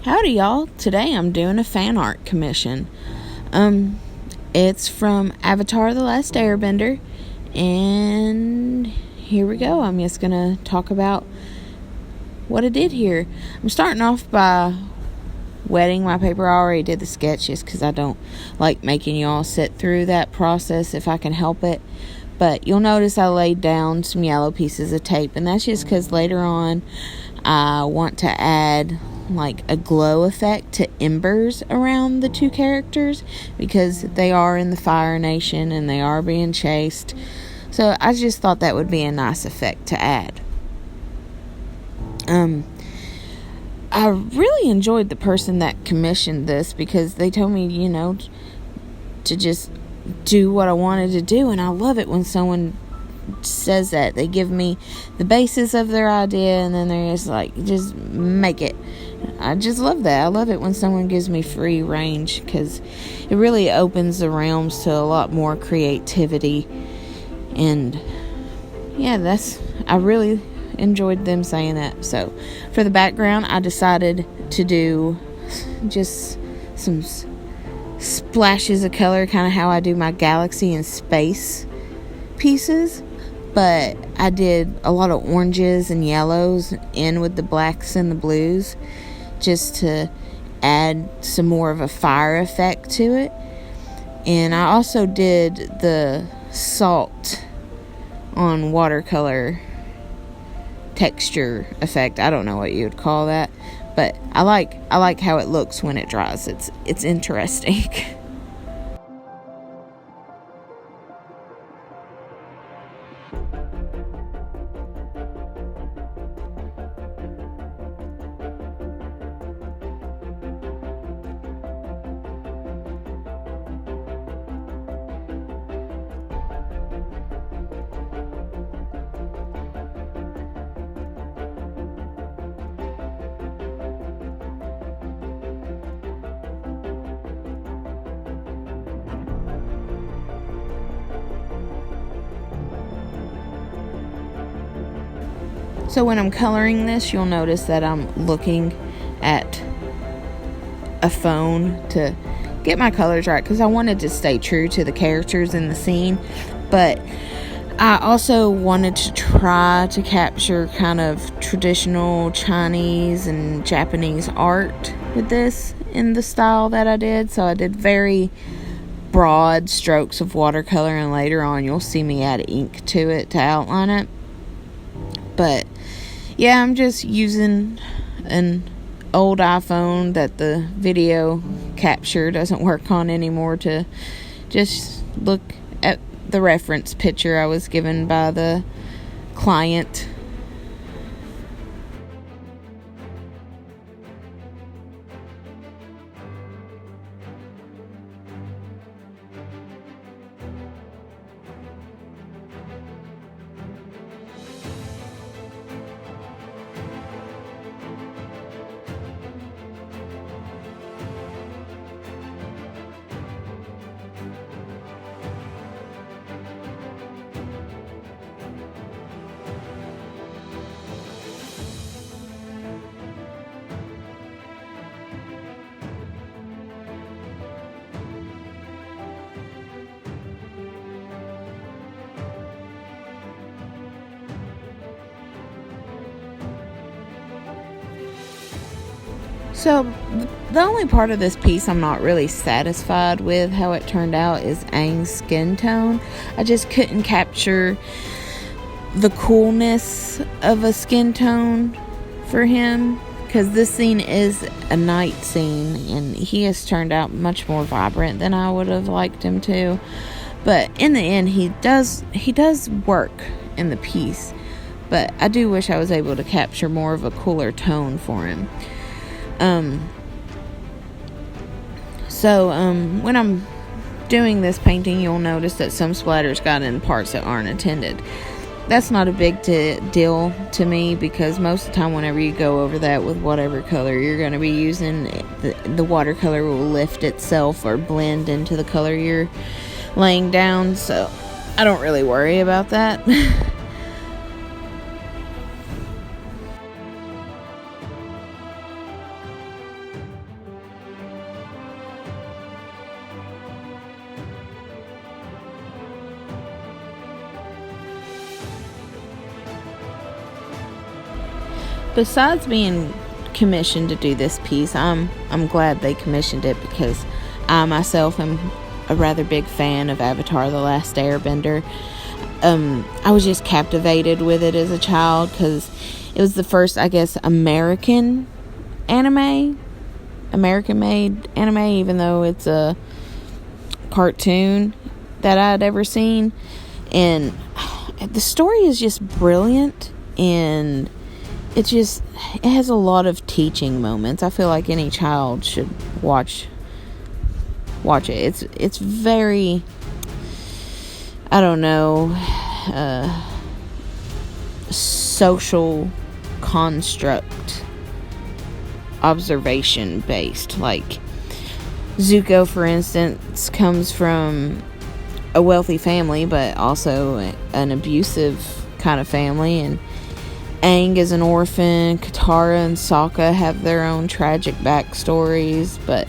Howdy y'all, today I'm doing a fan art commission. It's from Avatar The Last Airbender, and here we go. I'm just gonna talk about what I did here. I'm starting off by wetting my paper. I already did the sketches because I don't like making y'all sit through that process if I can help it. But you'll notice I laid down some yellow pieces of tape, and that's just because later on I want to add like a glow effect to embers around the two characters because they are in the Fire Nation and they are being chased. So I just thought that would be a nice effect to add. I really enjoyed the person that commissioned this because they told me, to just do what I wanted to do, and I love it when someone says that. They give me the basis of their idea and then they're just like, just make it. I just love that. I love it when someone gives me free range because it really opens the realms to a lot more creativity. And yeah, I really enjoyed them saying that. So for the background, I decided to do just some splashes of color, kind of how I do my galaxy and space pieces. But I did a lot of oranges and yellows in with the blacks and the blues just to add some more of a fire effect to it. And I also did the salt on watercolor texture effect. I don't know what you would call that, but I like how it looks when it dries. It's interesting. So when I'm coloring this, you'll notice that I'm looking at a phone to get my colors right because I wanted to stay true to the characters in the scene, but I also wanted to try to capture kind of traditional Chinese and Japanese art with this in the style that I did. So I did very broad strokes of watercolor, and later on you'll see me add ink to it to outline it. But yeah, I'm just using an old iPhone that the video capture doesn't work on anymore to just look at the reference picture I was given by the client. So the only part of this piece I'm not really satisfied with how it turned out is Aang's skin tone. I just couldn't capture the coolness of a skin tone for him because this scene is a night scene and he has turned out much more vibrant than I would have liked him to. But in the end, he does work in the piece, but I do wish I was able to capture more of a cooler tone for him. When I'm doing this painting, you'll notice that some splatters got in parts that aren't intended. That's not a big deal to me because most of the time whenever you go over that with whatever color you're going to be using, the watercolor will lift itself or blend into the color you're laying down, so I don't really worry about that. besides being commissioned to do this piece, I'm glad they commissioned it, because I myself am a rather big fan of Avatar: The Last Airbender. I was just captivated with it as a child because it was the first, I guess, American made anime, even though it's a cartoon that I'd ever seen. And the story is just brilliant, and it has a lot of teaching moments. I feel like any child should watch it. It's very, I don't know, social construct observation based. Like Zuko, for instance, comes from a wealthy family, but also an abusive kind of family, and Aang is an orphan. Katara and Sokka have their own tragic backstories, but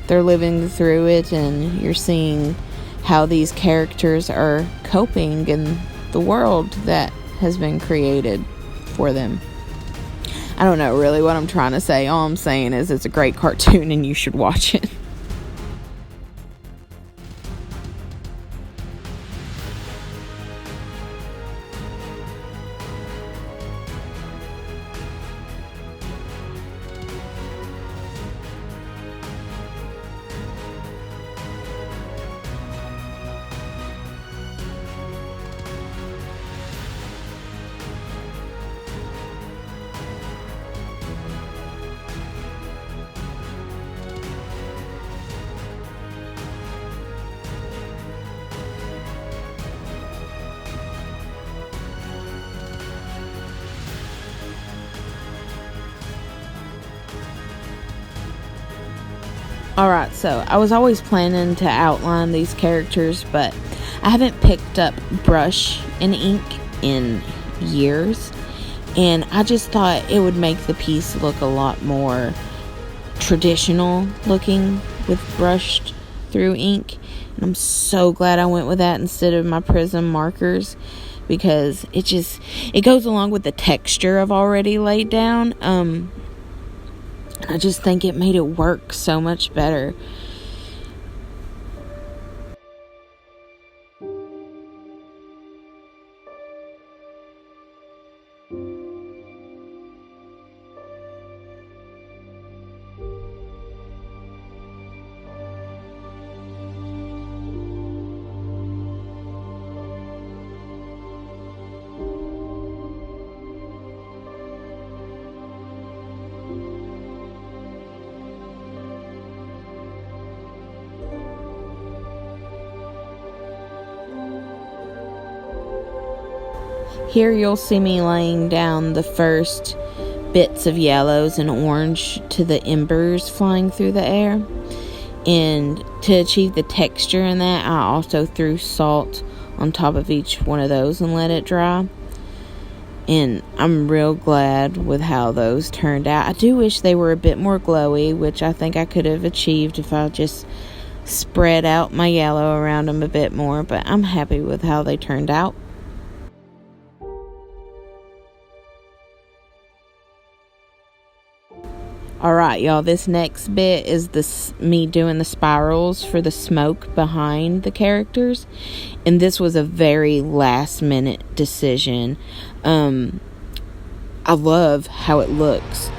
they're living through it, and you're seeing how these characters are coping in the world that has been created for them. I don't know really what I'm trying to say. All I'm saying is it's a great cartoon and you should watch it. Alright, so I was always planning to outline these characters, but I haven't picked up brush and ink in years, and I just thought it would make the piece look a lot more traditional looking with brushed through ink, and I'm so glad I went with that instead of my prism markers, because it goes along with the texture I've already laid down. I just think it made it work so much better. Here you'll see me laying down the first bits of yellows and orange to the embers flying through the air. And to achieve the texture in that, I also threw salt on top of each one of those and let it dry. And I'm real glad with how those turned out. I do wish they were a bit more glowy, which I think I could have achieved if I just spread out my yellow around them a bit more. But I'm happy with how they turned out. Alright, y'all, this next bit is me doing the spirals for the smoke behind the characters. And this was a very last minute decision. I love how it looks.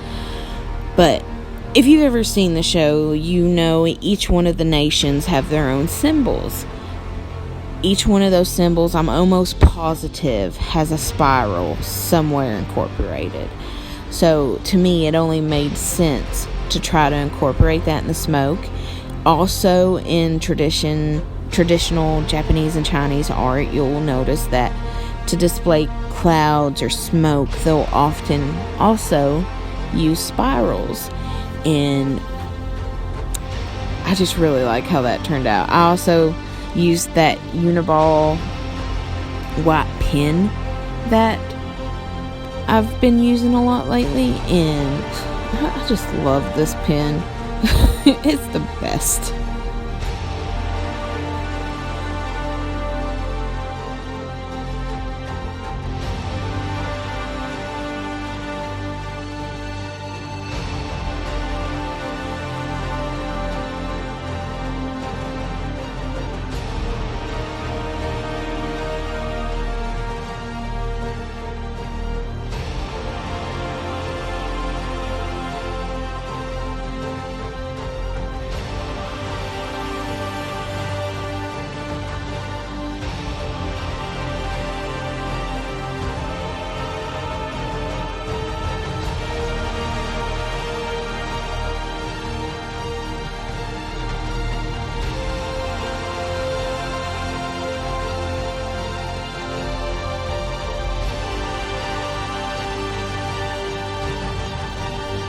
But if you've ever seen the show, you know each one of the nations have their own symbols. Each one of those symbols, I'm almost positive, has a spiral somewhere incorporated. So, to me, it only made sense to try to incorporate that in the smoke. Also, in traditional Japanese and Chinese art, you'll notice that to display clouds or smoke, they'll often also use spirals. And I just really like how that turned out. I also used that Uniball white pen that I've been using a lot lately, and I just love this pen. It's the best.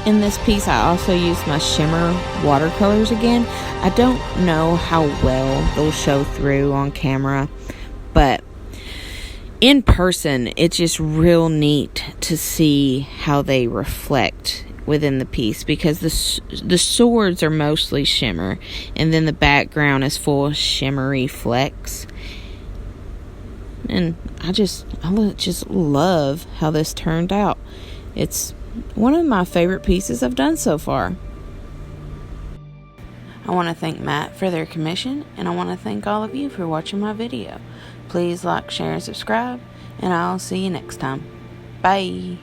in this piece, I also used my shimmer watercolors again. I don't know how well they'll show through on camera, but in person, it's just real neat to see how they reflect within the piece, because the swords are mostly shimmer, and then the background is full of shimmery flecks. And I just love how this turned out. It's one of my favorite pieces I've done so far. I want to thank Matt for their commission, and I want to thank all of you for watching my video. Please like, share, and subscribe, and I'll see you next time. Bye.